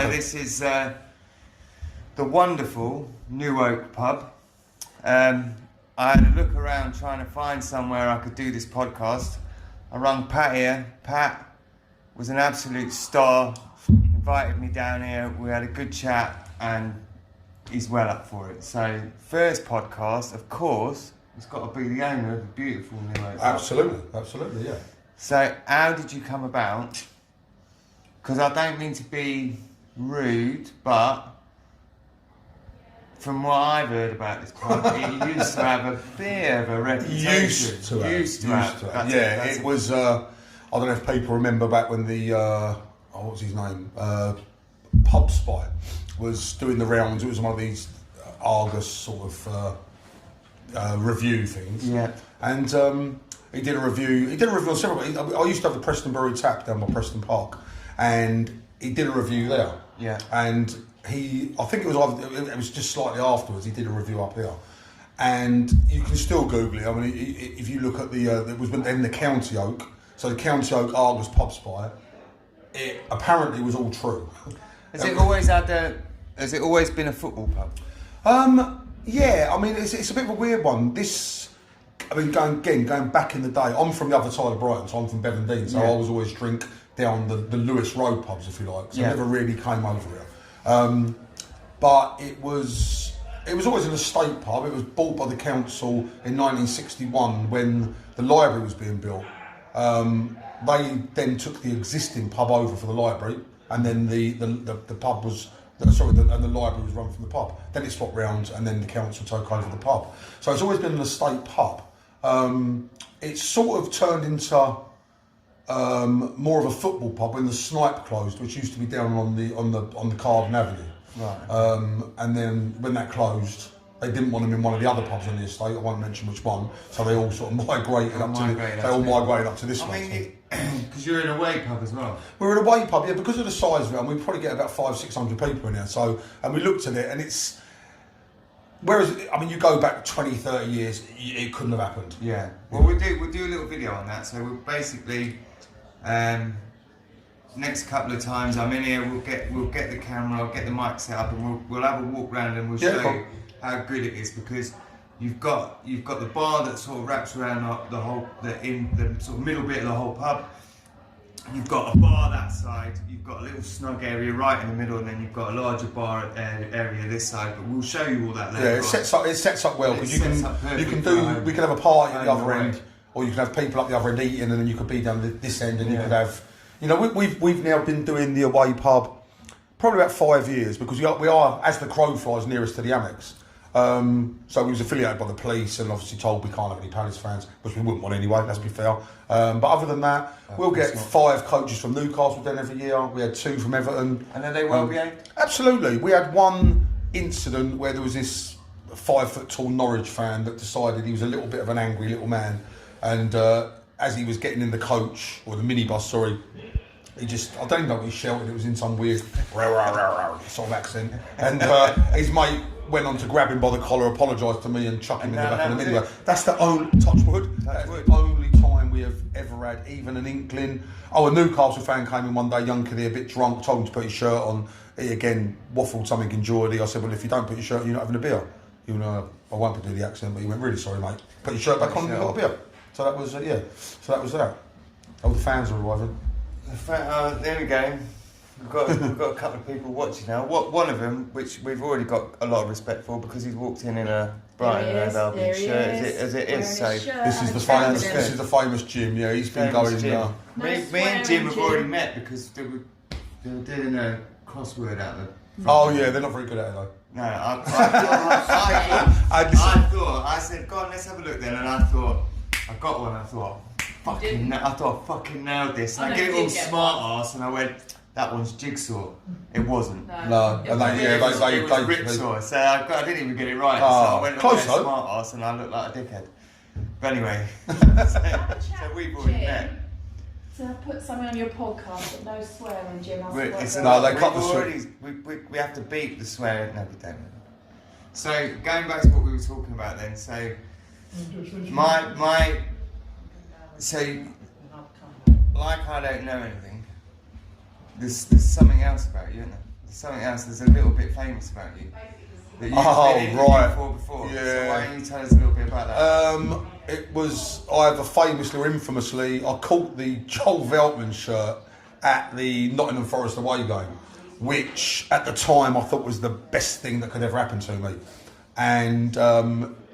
So this is the wonderful New Oak pub. I had a look around trying to find somewhere I could do this podcast. I rung Pat here. Pat was an absolute star. Invited me down here. We had a good chat and he's well up for it. So first podcast, of course, it's got to be the owner of the beautiful New Oak. Absolutely, yeah. So how did you come about? Because I don't mean to be rude, but from what I've heard about this pub, it used to have a bit of a reputation. Used to have. Yeah, it was. I don't know if people remember back when the what was his name? Pub Spy was doing the rounds. It was one of these Argus sort of review things. Yeah. And he did a review. He did a review on several. I used to have the Preston Brewery tap down by Preston Park, and he did a review there. Yeah. And I think it was just slightly afterwards. He did a review up here, and you can still Google it. I mean, if you look at it was then the County Oak. So the County Oak Argus Pub Spy. It apparently was all true. Has it always been a football pub? Yeah. I mean, it's a bit of a weird one. Going back in the day, I'm from the other side of Brighton, so I'm from Bevan Dean, so I was always drink down the Lewis Road pubs, if you like. So I never really came over here. But it was always an estate pub. It was bought by the council in 1961 when the library was being built. They then took the existing pub over for the library, and then the pub was. And the library was run from the pub. Then it swapped round, and then the council took over the pub. So it's always been an estate pub. It's sort of turned into more of a football pub when the Snipe closed, which used to be down on the Carden Avenue. Right. And then when that closed, they didn't want them in one of the other pubs on the estate. I won't mention which one. So they all sort of migrated up to this one. Because you're in a away pub as well. We're in a away pub, yeah, because of the size of it, and we probably get about 500-600 people in there. So, and we looked at it, and it's. Whereas, I mean, you go back 20-30 years, it couldn't have happened. Yeah. Well, we'll do a little video on that. So we'll basically, next couple of times I'm in here, we'll get the camera, I'll get the mic set up, and we'll have a walk round and we'll show you how good it is, because you've got the bar that sort of wraps around in the sort of middle bit of the whole pub. You've got a bar that side, you've got a little snug area right in the middle, and then you've got a larger bar area this side. But we'll show you all that later. Yeah, it sets up well, because we can have a party at the other end, or you can have people up the other end eating, and then you could be down this end, and you could have. You know, we've now been doing the away pub probably about 5 years, because we are, as the crow flies, nearest to the Amex. So we was affiliated by the police, and obviously told we can't have any Palace fans, which we wouldn't want anyway, let's be fair. But other than that, we'll get 5 coaches from Newcastle down every year. We had 2 from Everton. And are they well behaved? Absolutely. We had one incident where there was this 5 foot tall Norwich fan that decided he was a little bit of an angry little man, and as he was getting in the coach, or the minibus, sorry, he just, I don't even know what he shouted, it was in some weird sort of accent, and his mate went on to grab him by the collar, apologised to me, and chuck him in the back of the minivan. That's the only, touch wood, that's the only time we have ever had even an inkling. Oh, a Newcastle fan came in one day, young kid, a bit drunk, told him to put his shirt on. He again waffled something in Geordie. I said, well, if you don't put your shirt on, you're not having a beer. You know, I won't do the accent, but he went, really sorry, mate. Put your shirt back on, you've got a beer. So that was, so that was that. Oh, the fans are arriving. There we go. We've got a couple of people watching now. One of them, which we've already got a lot of respect for, because he's walked in a Brighton and Albion shirt, as it is. So this is the famous Jim. Yeah, he's been going. Me and Jim have already met, because they were doing a crossword out there. Oh yeah, they're not very good at it though. No, I said, go on, let's have a look then, and I thought, I got one. I thought, I fucking nailed this. And I gave it all smart ass, and I went, that one's Jigsaw. It wasn't. No. And it was Ripsaw. So I didn't even get it right. So I went smart ass, and I looked like a dickhead. But anyway, so we've already met. So put something on your podcast, but no swearing, Jim. They cut the swearing. We have to beat the swearing. No, we don't. So going back to what we were talking about then. So like I don't know anything. There's something else about you, isn't there? something else that's a little bit famous about you. That you've been interviewed before. Yeah. So why don't you tell us a little bit about that? It was either famously or infamously, I caught the Joel Veltman shirt at the Nottingham Forest away game, which at the time I thought was the best thing that could ever happen to me. And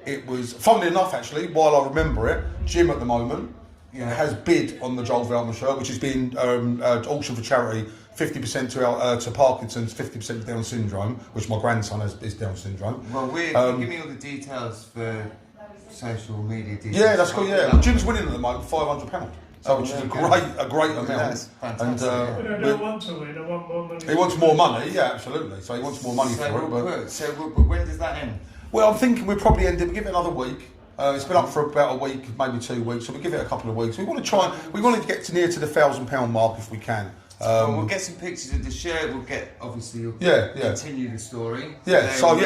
it was, funnily enough actually, while I remember it, Jim at the moment has bid on the Joel Veltman shirt, which has been auctioned for charity, 50% to Parkinson's, 50% to Down syndrome, which my grandson is Down syndrome. Well, give me all the details for social media details. Yeah, that's cool. Yeah, well, Jim's winning at the moment, £500. So which is a great amount. That's fantastic. But I don't want to win. I want more money. He wants more money. Yeah, absolutely. So he wants more money for it. But when does that end? Well, I'm thinking we'll probably end it. We'll give it another week. It's been up for about a week, maybe 2 weeks. So we'll give it a couple of weeks. We want to try. We want to get to near to the £1,000 mark if we can. Well, we'll get some pictures of the shirt. We'll get obviously. You'll continue the story. So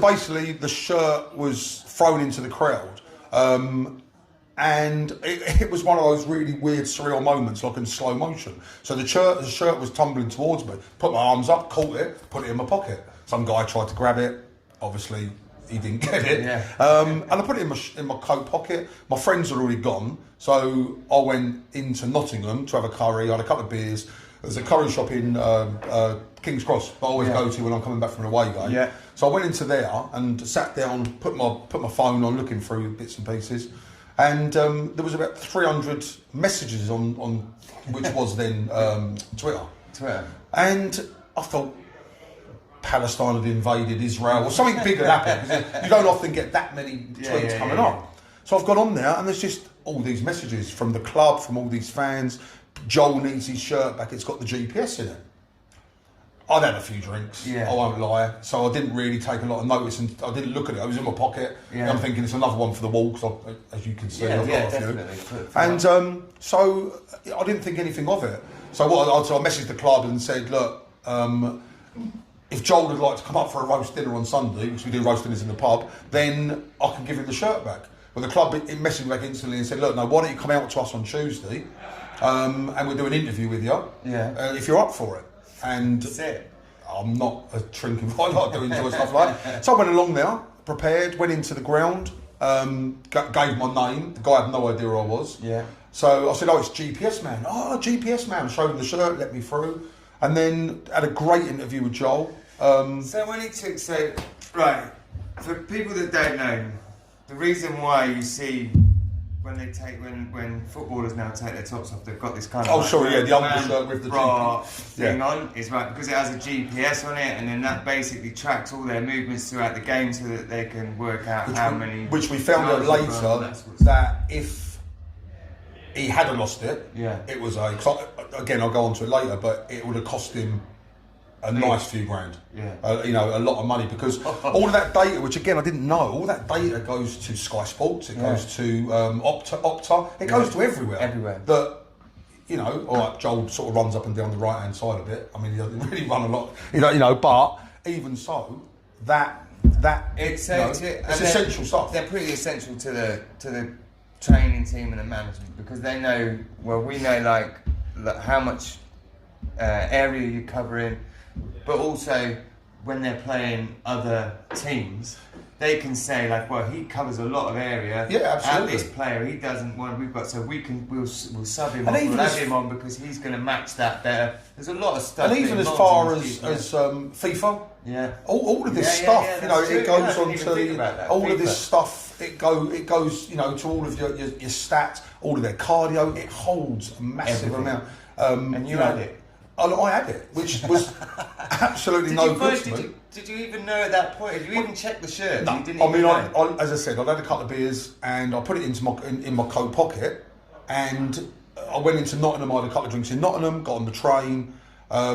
basically the shirt was thrown into the crowd, and it was one of those really weird, surreal moments, like in slow motion. So the shirt was tumbling towards me. Put my arms up, caught it, put it in my pocket. Some guy tried to grab it. Obviously, he didn't get it. And I put it in my coat pocket. My friends had already gone, so I went into Nottingham to have a curry. I had a couple of beers. There's a curry shop in King's Cross that I always go to when I'm coming back from an away game. Yeah. So I went into there and sat down, put my phone on, looking through bits and pieces, and there was about 300 messages on which was then Twitter. And I thought Palestine had invaded Israel or something big had happened, because you don't often get that many tweets coming up. So I've got on there and there's just all these messages from the club, from all these fans. Joel needs his shirt back, it's got the GPS in it. I'd had a few drinks, I won't lie, so I didn't really take a lot of notice and I didn't look at it, it was in my pocket. And I'm thinking it's another one for the wall, because as you can see, I've got a few. And so I didn't think anything of it. So I messaged the club and said, look, if Joel would like to come up for a roast dinner on Sunday, which we do roast dinners in the pub, then I can give him the shirt back. Well, the club messaged me back instantly and said, look, no, why don't you come out to us on Tuesday and we'll do an interview with you if you're up for it. And that's it. I'm not a trinket, I like to enjoy stuff like that. So I went along there, prepared, went into the ground, gave my name. The guy had no idea who I was. So I said, oh, it's GPS man. Oh, GPS man. Showed him the shirt, let me through. And then had a great interview with Joel. So when he took, right, for people that don't know, the reason why you see when footballers now take their tops off, they've got this kind of the undershirt with the bra thing on, is right because it has a GPS on it, and then that basically tracks all their movements throughout the game so that they can work out which we found out later that if he hadn't lost it, it was again I'll go on to it later, but it would have cost him a nice few grand, a lot of money, because all of that data, which again I didn't know, all that data goes to Sky Sports, it goes to Opta, it goes to everywhere. That all right, Joel sort of runs up and down the right hand side a bit. I mean, he doesn't really run a lot, but even so, it's essential stuff. They're pretty essential to the training team and the management, because they know. Well, we know like how much area you're covering. But also, when they're playing other teams, they can say like, well, he covers a lot of area. Yeah, absolutely. And this player, he doesn't want. We've got, so we'll sub him on. We'll have him on because he's going to match that better. There's a lot of stuff. And even as far as FIFA, all of this stuff, it goes on to all of this stuff. It goes, to all of your stats, all of their cardio. It holds a massive amount. And you had it. I had it, which was absolutely no good to me. Did you even know at that point? Did you even check the shirt? No. You didn't even know? As I said, I'd had a couple of beers and I put it into in my coat pocket, and I went into Nottingham. I had a couple of drinks in Nottingham, got on the train. I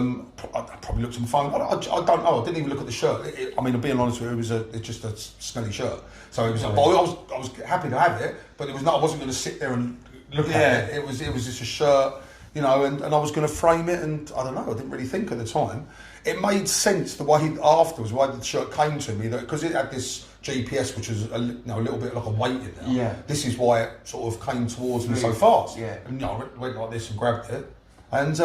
probably looked at my phone. I don't know. I didn't even look at the shirt. Being honest with you, it's just a smelly shirt. So it was. I was happy to have it, but I wasn't going to sit there and look at it. It was just a shirt. And I was going to frame it, and I don't know, I didn't really think at the time. It made sense the way why the shirt came to me, that because it had this GPS, which was a little bit like a weight in there. Yeah. This is why it sort of came towards me so fast. Yeah. And I went like this and grabbed it, and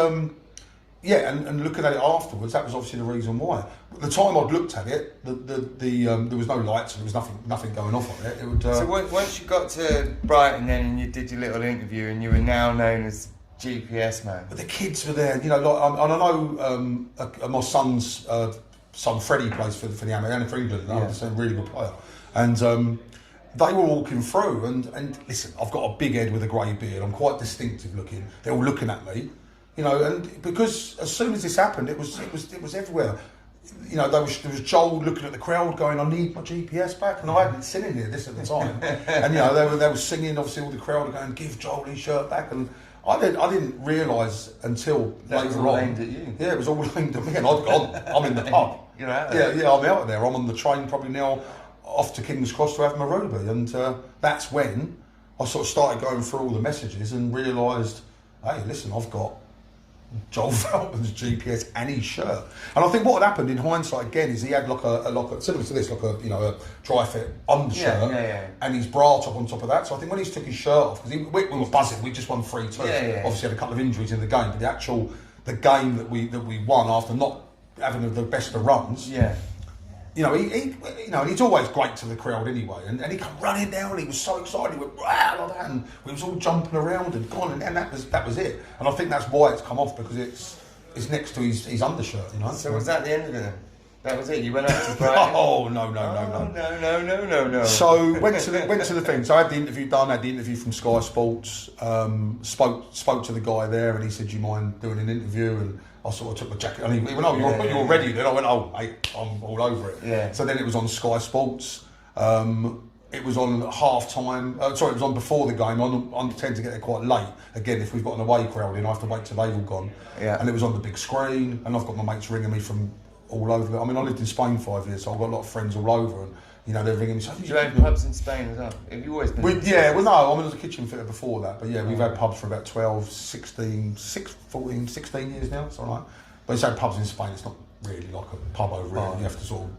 yeah, and looking at it afterwards, that was obviously the reason why. At the time I'd looked at it, there was no lights and there was nothing going off on it. It would, So once you got to Brighton then and you did your little interview and you were now known as GPS man. But the kids were there, you know, like, and I know my son's son Freddie plays for the Amex and for England, and he's a really good player. And they were walking through, and listen, I've got a big head with a grey beard. I'm quite distinctive looking. They're all looking at me, you know, and because as soon as this happened, it was everywhere. You know, there was Joel looking at the crowd, going, "I need my GPS back," and I hadn't seen him here this at the time. And you know, they were singing. Obviously, all the crowd were going, "Give Joel his shirt back," and I didn't realise until that later was all on. aimed at you. Yeah, it was all aimed at me, and I'm in the pub. You're out there. Yeah, I'm out there. I'm on the train probably now off to King's Cross to have my Ruby, and that's when I sort of started going through all the messages and realised, hey, listen, I've got Joel Veltman's GPS and his shirt. And I think what had happened in hindsight again is he had like a similar to this, like a dry fit undershirt and his bra top on top of that. So I think when he took his shirt off, because we were buzzing, we just won 3-2. Obviously had a couple of injuries in the game, but the game that we won after not having the best of runs. Yeah. You know, and he's always great to the crowd anyway. And he come running down, and he was so excited, he went wow like that, and we was all jumping around and gone, and that was it. And I think that's why it's come off, because it's next to his undershirt, you know. So was that the end of it then? That was it. You went out to Brighton. Oh no. No. So went to the thing. So I had the interview done. Had the interview from Sky Sports. Spoke to the guy there, and he said, "Do you mind doing an interview?" And I sort of took my jacket, and he went, "Oh, you're ready then?" I went, "Oh, mate, I'm all over it." Yeah. So then it was on Sky Sports. It was on half time. It was on before the game. I tend to get there quite late. Again, if we've got an away crowd in, I have to wait till they've all gone. Yeah. And it was on the big screen, and I've got my mates ringing me from all over. I mean, I lived in Spain 5 years, so I've got a lot of friends all over, and you know, they're ringing me. So, you own pubs in Spain as well? Have you always been? No, I was a kitchen fitter before that, but yeah, we've had pubs for about 12, 16, 14, 16 years now, something like that. But it's had pubs in Spain, it's not really like a pub over here. You have to sort of,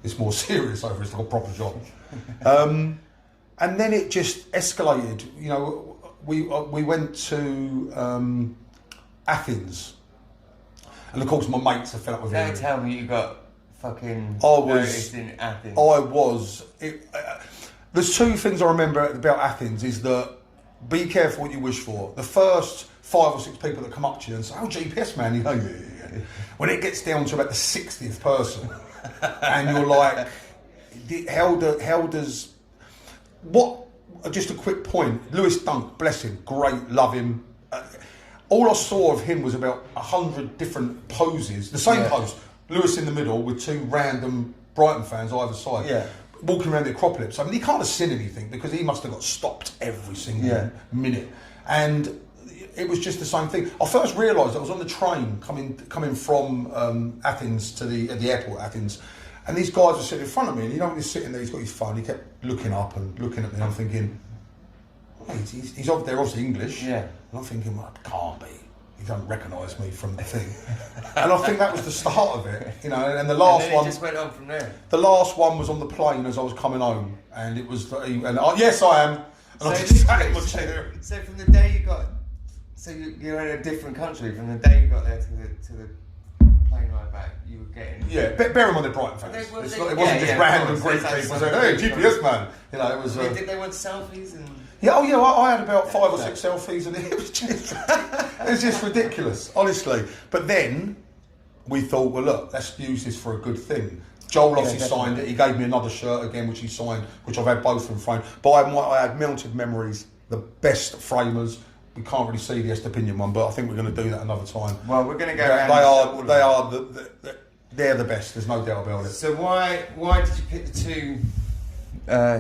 it's more serious over, it's like a proper job. And then it just escalated. You know, we went to Athens, and of course my mates are fed up with it. Don't tell me you got fucking noticed in Athens. There's two things I remember about Athens, is that be careful what you wish for. The first 5 or 6 people that come up to you and say, "Oh, GPS man," you go, yeah. When it gets down to about the 60th person, and you're like, how does what? Just a quick point. Lewis Dunk, bless him, great, love him. All I saw of him was about 100 different poses, the same pose. Lewis in the middle with 2 random Brighton fans either side, walking around the Acropolis. I mean, he can't have seen anything because he must have got stopped every single minute. And it was just the same thing. I first realised I was on the train coming from Athens to the airport, Athens, and these guys were sitting in front of me, and you know when he's sitting there, he's got his phone, he kept looking up and looking at me, and I'm thinking, he's they're obviously English, and I'm thinking, well, it can't be. He doesn't recognise me from the thing. And I think that was the start of it, you know, and the last and then one... it just went on from there. The last one was on the plane as I was coming home, and it was... yes, I am. And so I just sat in my chair. So from the day you got... So you're in a different country. From the day you got there to the plane ride back, you were getting... Yeah, bear in mind they're Brighton fans. It wasn't just random Greek people saying, "Hey, GPS man." You know, it was... Did they want selfies and... Yeah, I had about 5 or 6 selfies, and it was just ridiculous, honestly. But then we thought, well, look, let's use this for a good thing. Joel obviously signed it. He gave me another shirt again, which he signed, which I've had both of them framed. But I had Mounted Memories, the best framers. We can't really see the Estepinian one, but I think we're going to do that another time. Well, we're going to go around. They're the best. There's no doubt about it. So why did you pick the 2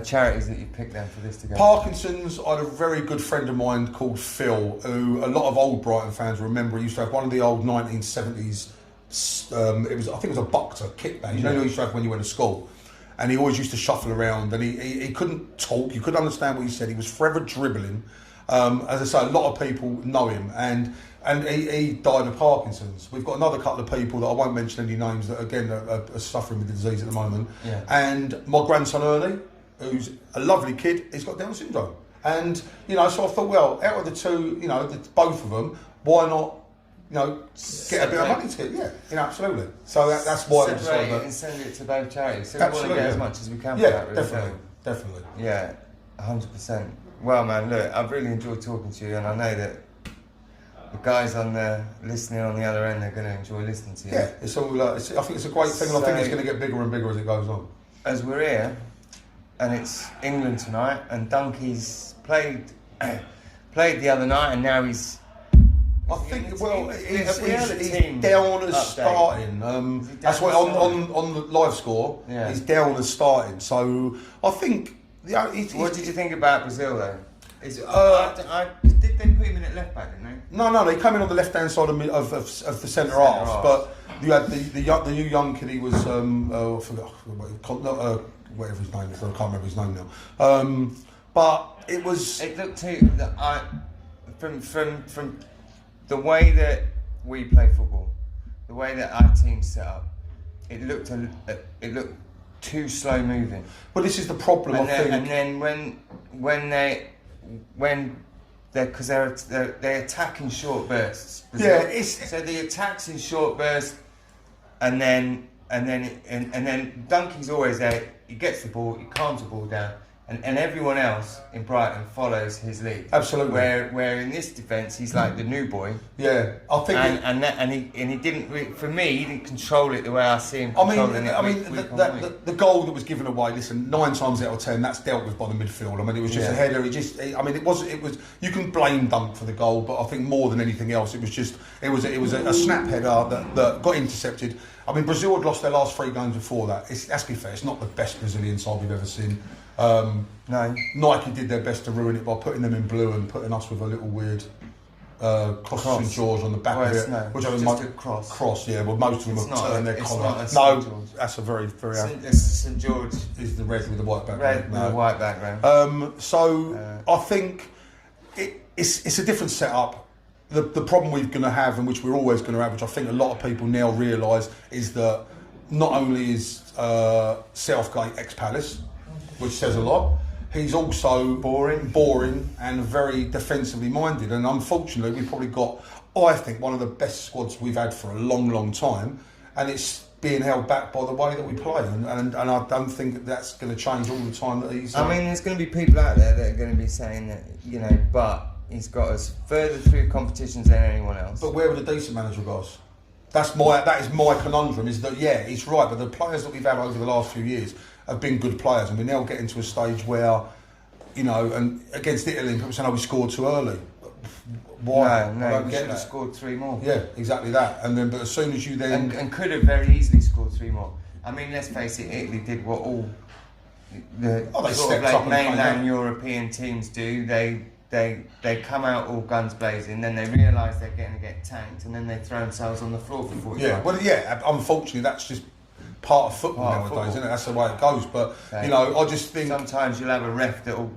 charities that you picked then for this to go? Parkinson's. I had a very good friend of mine called Phil, who a lot of old Brighton fans remember. He used to have one of the old 1970s. I think it was a Bukta kit bag. You know, you used to have when you went to school. And he always used to shuffle around, and he couldn't talk. You couldn't understand what he said. He was forever dribbling. As I say, a lot of people know him, and he died of Parkinson's. We've got another couple of people that I won't mention any names that again are suffering with the disease at the moment. Yeah. And my grandson Ernie, who's a lovely kid, he's got Down syndrome. And you know, so I thought, well, out of the 2, you know, both of them, why not get a bit of money to it. Yeah, absolutely. So that's why we decided separate it and send it to both charities. So we want to get as much as we can. Yeah, for that, definitely. Yeah, 100%. Well, man, look, I've really enjoyed talking to you, and I know that the guys listening on the other end are going to enjoy listening to you. Yeah, it's all. I think it's a great thing, and I think it's going to get bigger and bigger as it goes on. As we're here, and it's England tonight, and Dunkey's played the other night, and now he's. I think he's down as update. starting. That's what on the live score. Yeah. He's down as starting. So I think. What did you think about Brazil though? Did they put him in at left back, didn't they? No, they came in on the left hand side of the centre half. But you had the new young kid. He was I forgot whatever his name is. I can't remember his name now. But it was. It looked from the way that we play football, the way that our team's set up, it looked too slow moving. But this is the problem. And then when they attack in short bursts. Yeah, so the attacks in short bursts, and then Dunkey's always there. He gets the ball, he calms the ball down, and everyone else in Brighton follows his lead. Absolutely. Where in this defence he's like the new boy. Yeah, I think. And he didn't. For me, he didn't control it the way I see him controlling it. The goal that was given away. Listen, 9 times out of 10, that's dealt with by the midfield. I mean, it was just a header. It was. You can blame Dunk for the goal, but I think more than anything else, it was a snap header that got intercepted. I mean, Brazil had lost their last 3 games before that. Let's be fair, it's not the best Brazilian side we've ever seen. No. Nike did their best to ruin it by putting them in blue and putting us with a little weird cross St George on the back of it. No, which I just a cross. Cross, yeah. Well, most of them have turned their collar. No, that's a very, very. St George is the red with the white background. Red with the white background. I think it's a different setup. The problem we're going to have, and which we're always going to have, which I think a lot of people now realise, is that not only is Southgate ex-Palace, which says a lot, he's also boring and very defensively minded. And unfortunately, we've probably got, I think, one of the best squads we've had for a long, long time. And it's being held back by the way that we play. And I don't think that's going to change all the time that he's... I mean, there's going to be people out there that are going to be saying that, but he's got us further through competitions than anyone else. But where would a decent manager go? That is my conundrum, is that, yeah, he's right, but the players that we've had over the last few years have been good players, and we're now getting to a stage where, and against Italy, people saying, we scored too early. Why? No, we should have scored 3 more. Yeah, exactly that. And then, but as soon as you then... And could have very easily scored 3 more. I mean, let's face it, Italy did what all the sort of like mainland European teams do. They come out all guns blazing, then they realise they're going to get tanked, and then they throw themselves on the floor for 45. Yeah, well, yeah. Unfortunately, that's just part of football nowadays, isn't it? That's the way it goes. But I just think sometimes you'll have a ref that'll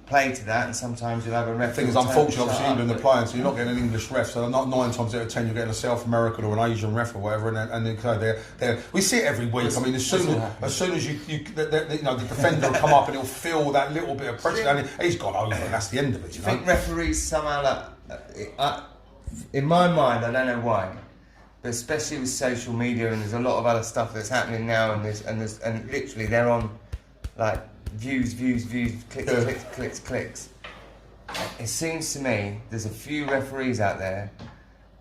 play to that, and sometimes you'll have a ref. The thing is, unfortunately, obviously England are playing, so you're not getting an English ref. So not 9 times out of 10 you're getting a South American or an Asian ref or whatever, and they're we see it every week. I mean, as soon as you the defender will come up and he'll feel that little bit of pressure, and he's gone over, and that's the end of it. Do you think referees somehow, in my mind, I don't know why, but especially with social media, and there's a lot of other stuff that's happening now, and literally they're on like views, clicks. It seems to me there's a few referees out there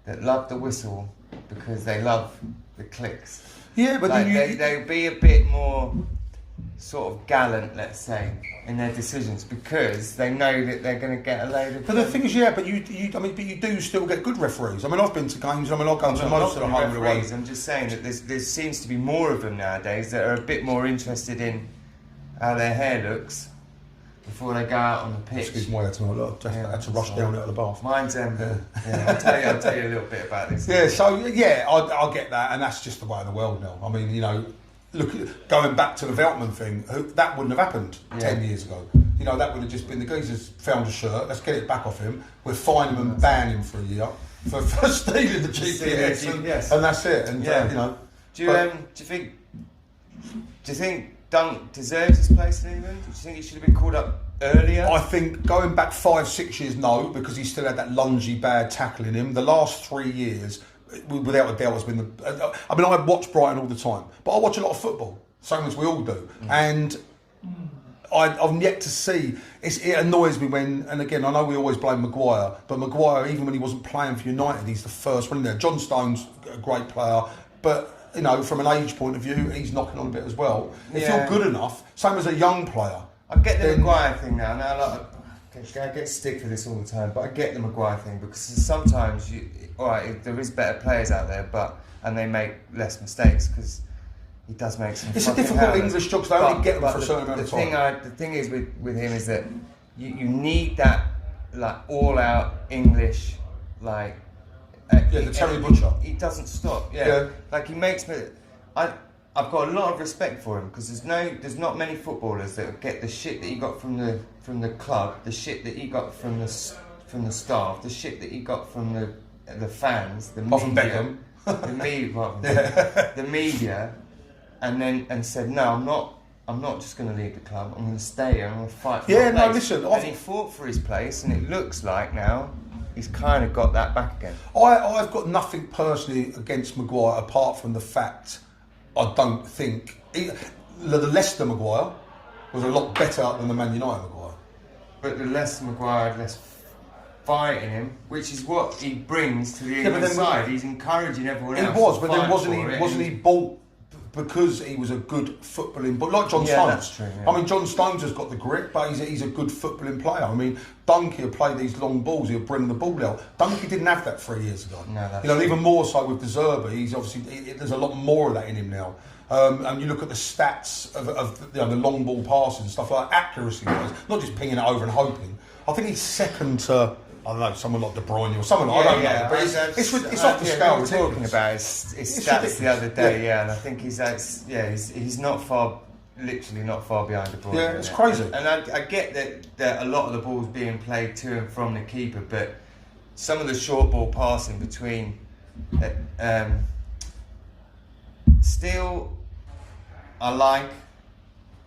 that love the whistle because they love the clicks. Yeah, but like they'll be a bit more sort of gallant, let's say, in their decisions because they know that they're going to get a load of... But the thing is, but you do still get good referees. I mean, I've been to games. I mean, I've gone to most of the home referees. I'm just saying that there seems to be more of them nowadays that are a bit more interested in how their hair looks before they go out on the pitch. Excuse me, I had to rush down out of the bath. Mine's I'll tell you a little bit about this. Yeah, so I get that, and that's just the way of the world now. I mean, look, going back to the Veltman thing, that wouldn't have happened 10 years ago. That would have just been the geezer's found a shirt, let's get it back off him, we'll fine him and ban him for a year for stealing the GPS, and that's it. And do you think Dunk deserves his place in England? Do you think he should have been called up earlier? I think going back 5-6 years, no, because he still had that lungy bad tackle in him. The last 3 years, without a doubt, has been the. I mean, I watch Brighton all the time, but I watch a lot of football, same as we all do, and. I've yet to see. It annoys me when, and again, I know we always blame Maguire, but Maguire, even when he wasn't playing for United, he's the first one in there. John Stone's a great player, but you know, from an age point of view, he's knocking on a bit as well. If you're good enough, same as a young player. I get the Maguire thing now. I get stick for this all the time, but I get the Maguire thing because sometimes there is better players out there, and they make less mistakes because. He does make some. It's a difficult English job because they only get them for a certain amount of time. The thing is with him is that you need that like all out English like. The Terry Butcher. He doesn't stop. Yeah. Like he makes me. I've got a lot of respect for him because there's not many footballers that get the shit that he got from the club, the shit that he got from the staff, the shit that he got from the fans, the media, the media. And said no, I'm not just going to leave the club. I'm going to stay here. I'm going to fight for my place. Listen. And he fought for his place, and it looks like now he's kind of got that back again. I've got nothing personally against Maguire apart from the fact I don't think the Leicester Maguire was a lot better than the Man United Maguire. But the Leicester Maguire had less fight in him, which is what he brings to the England side. He's encouraging everyone else. He was, but then wasn't he bought? Because he was a good footballing, but like John Stones. That's true, yeah. I mean, John Stones has got the grit, but he's a good footballing player. I mean, Dunkey would play these long balls, he'll bring the ball out. Dunkey didn't have that 3 years ago. No, that's true. Even more so with De Zerbi. He's obviously there's a lot more of that in him now. And you look at the stats of the long ball passes and stuff like that, accuracy-wise, not just pinging it over and hoping. I think he's second to. I don't know, someone like De Bruyne or someone, I don't know, but it's off the scale. We were talking about his stats the other day, and I think he's literally not far behind De Bruyne. Yeah, it's crazy. And I get that a lot of the ball's being played to and from the keeper, but some of the short ball passing between, still, I like,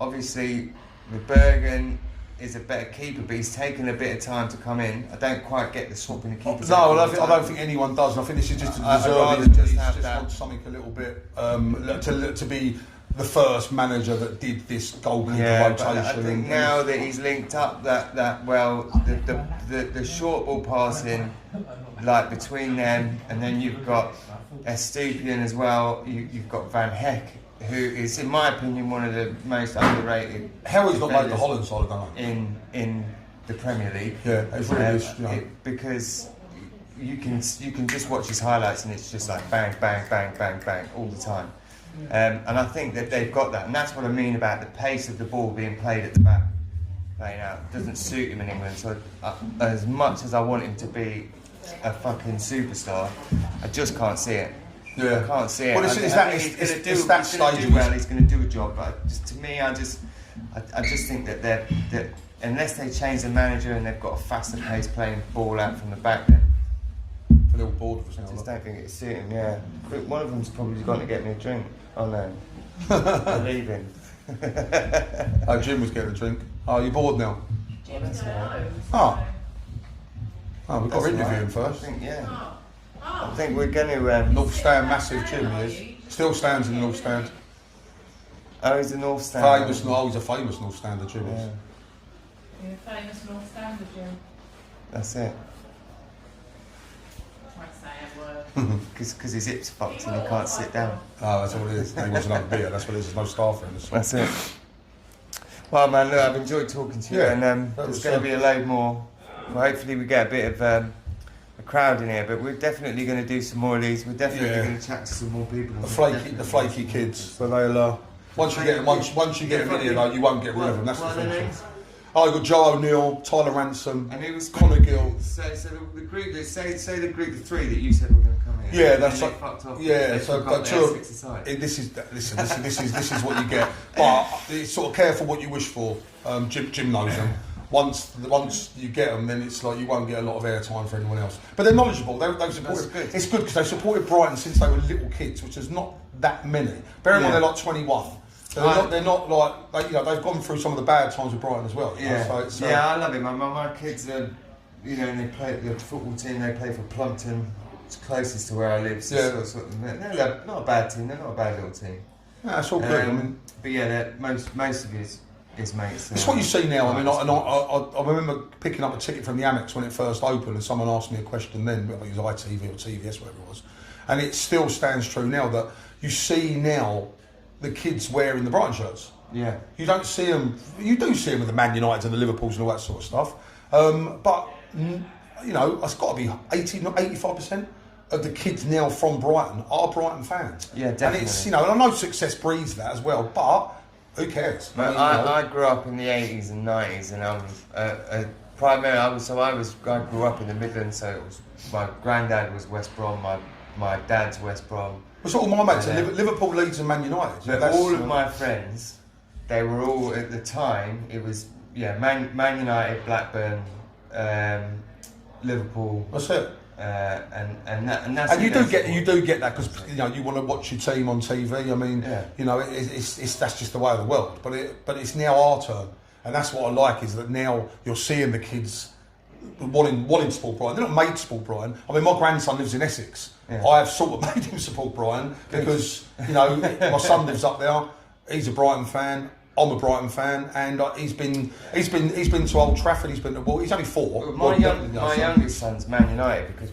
obviously, with Bergen, is a better keeper, but he's taken a bit of time to come in. I don't quite get the swapping the keepers. No, I don't think anyone does. I think this is just a deserving. He just wants something a little bit to be the first manager that did this goalkeeper rotation. But I think now that he's linked up the short ball passing, like between them, and then you've got Estupiñán as well. You've got Van Heck, who is, in my opinion, one of the most underrated. How he's not made the Holland side, I don't know. In the Premier League. Yeah, it's really because you can just watch his highlights and it's just like bang, bang, bang, bang, bang all the time. And I think that they've got that, and that's what I mean about the pace of the ball being played at the back, playing out. It doesn't suit him in England. So as much as I want him to be a fucking superstar, I just can't see it. Yeah. I can't see it. Well, he's going to do well. He's going to do a job. But just, to me, I just think that unless they change the manager and they've got a faster pace playing ball out from the back, then a little bored of us now. I just don't think it's suiting. Yeah, but one of them's probably going to get me a drink. Oh no, I'm leaving. Oh, Jim was getting a drink. Oh, you bored now? Jim's going home. Oh, we've got to interview him first. I think, yeah. Oh. I think we're going to... North Stand, massive Jim, he is. Still stands in the North Stand. Oh, he's a North Stand. He's a famous North Stander, Jim is. You're a famous North Stander, Jim. That's it. Might say a word. Because his hips fucked and he can't sit down. Oh, that's all it is. He wants another beer, that's what it is. There's no staff in this. That's it. Well, man, look, I've enjoyed talking to you, and there's going to be a load more. Well, hopefully we get a bit of a crowd in here, but we're definitely going to do some more of these. We're definitely going to chat to some more people. The flaky kids. Lola. Once you get them in here, though, you won't get rid of them. That's the thing. Oh, you've got Joe O'Neill, Tyler Ransom, and it was Connor Gill. So the group, say the group of three that you said were going to come here. Yeah, that's like, fucked off. Yeah, so this is what you get. But it's sort of careful what you wish for. Jim knows them. Once you get them, then it's like you won't get a lot of airtime for anyone else. But they're knowledgeable. They've supported. Good. It's good because they supported Brighton since they were little kids, which is not that many. Bear in mind they're like 21. So they're not like they've gone through some of the bad times with Brighton as well. Yeah, So I love it. My kids are, and they play the football team. They play for Plumpton. It's closest to where I live. So they're not a bad team. They're not a bad little team. Yeah, it's all good. But yeah, most of his mates. It's what you see now. I remember picking up a ticket from the Amex when it first opened, and someone asked me a question then. I think it was ITV or TVS, whatever it was, and it still stands true now that you see now the kids wearing the Brighton shirts. Yeah. You don't see them. You do see them with the Man United and the Liverpools and all that sort of stuff. But it's got to be 85% of the kids now from Brighton are Brighton fans. Yeah, definitely. And it's and I know success breeds that as well, but who cares? I grew up in the 80s and 90s, and I grew up in the Midlands. So it was my granddad was West Brom, my dad's West Brom. It's all my mates, Liverpool, Leeds, and Man United. But all of my friends, they were all at the time. It was Man United, Blackburn, Liverpool. That's it. And that's. And you do get that because you want to watch your team on TV. I mean, it's that's just the way of the world. But it's now our turn, and that's what I like is that now you're seeing the kids wanting to support Brighton. They're not made to support Brighton. I mean, my grandson lives in Essex. Yeah. I have sort of made him support Brighton because my son lives up there. He's a Brighton fan. I'm a Brighton fan, and he's been to Old Trafford. He's been to he's only 4. My youngest son's Man United because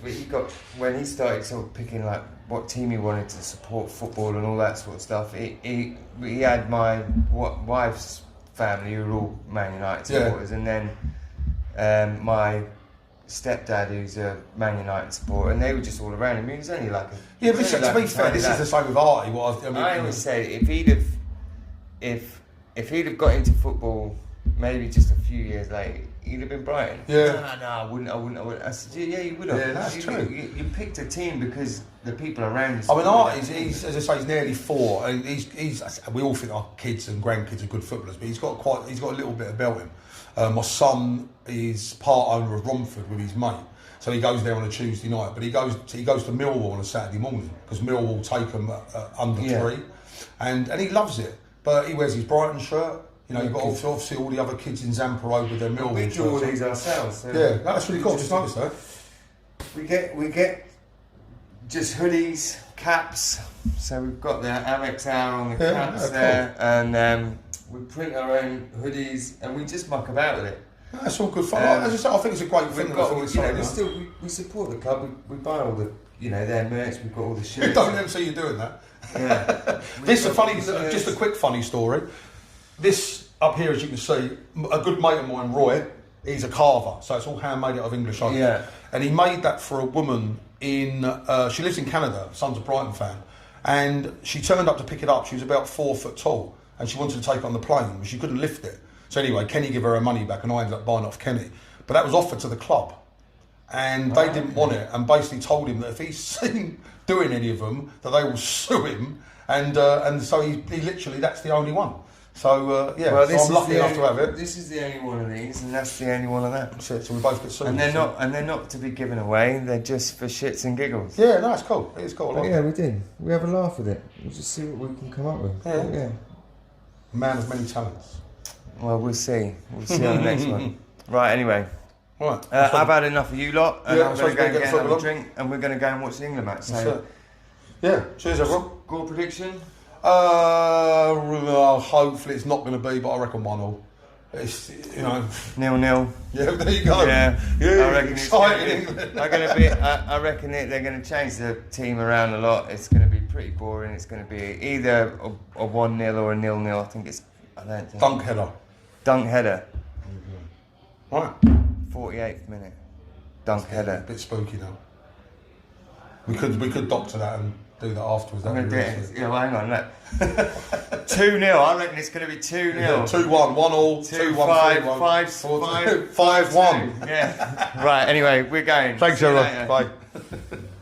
when he started sort of picking like what team he wanted to support, football and all that sort of stuff. He had my wife's family who were all Man United supporters, and then my stepdad who's a Man United supporter, and they were just all around him. He was only like but to be fair, this is the same with Artie. I always say if he'd have got into football maybe just a few years later, he'd have been Brighton. Yeah. No, I wouldn't. I said, yeah, you would have. Yeah, that's true. You picked a team because the people around you. I mean, Artie's, as I say, he's nearly 4, and we all think our kids and grandkids are good footballers, but he's got a little bit about him. My son is part owner of Romford with his mate, so he goes there on a Tuesday night. But he goes to Millwall on a Saturday morning because Millwall take him under 3, and he loves it. But he wears his Brighton shirt. You've got obviously all the other kids in Zampa Road with their Millwall shirts. We do all these ourselves. So that's really cool. Just noticed that. We get just hoodies, caps. So we've got the Amex Hour on the caps there, cool. And we print our own hoodies, and we just muck about with it. That's all good fun. As I said, I think it's a great thing. We support the club. We buy all the their merch. We've got all the shirts. Don't ever see you doing that. Yeah. Just a quick funny story. This up here, as you can see, a good mate of mine, Roy, he's a carver, so it's all handmade out of English oak. Yeah. And he made that for a woman she lives in Canada, son's a Brighton fan, and she turned up to pick it up. She was about 4 foot tall, and she wanted to take it on the plane, but she couldn't lift it. So anyway, Kenny gave her money back, and I ended up buying it off Kenny. But that was offered to the club, and they didn't want it, and basically told him that if he's seen doing any of them, that they will sue him, and so he literally, that's the only one. So so I'm lucky enough to have it. This is the only one of these, and that's the only one of that. So we both get sued. And they're not to be given away. They're just for shits and giggles. Yeah, no, it's cool. It's cool. We did. We have a laugh with it. We'll just see what we can come up with. Yeah. Man of many talents. Well, we'll see. We'll see on the next one. Right. Anyway. Right. I've had enough of you lot, and I'm going to go and get another drink, and we're going to go and watch the England match. So, cheers, everyone. Score prediction? Hopefully it's not going to be, but I reckon 1-1. It's 0-0. Yeah, there you go. Yeah, I reckon I reckon they're going to change the team around a lot. It's going to be pretty boring. It's going to be either a 1-0 or a 0-0. I don't think. Dunk header. Mm-hmm. Right. 48th minute. Dunk header. A bit spooky now. We could doctor that and do that afterwards. I'm going to do it. Yeah, well, hang on, look. 2-0. I reckon it's going to be 2-0. 2-1, 1-1, 2-1, 5-1. Yeah. Right, anyway, we're going. Thanks, everyone. Bye.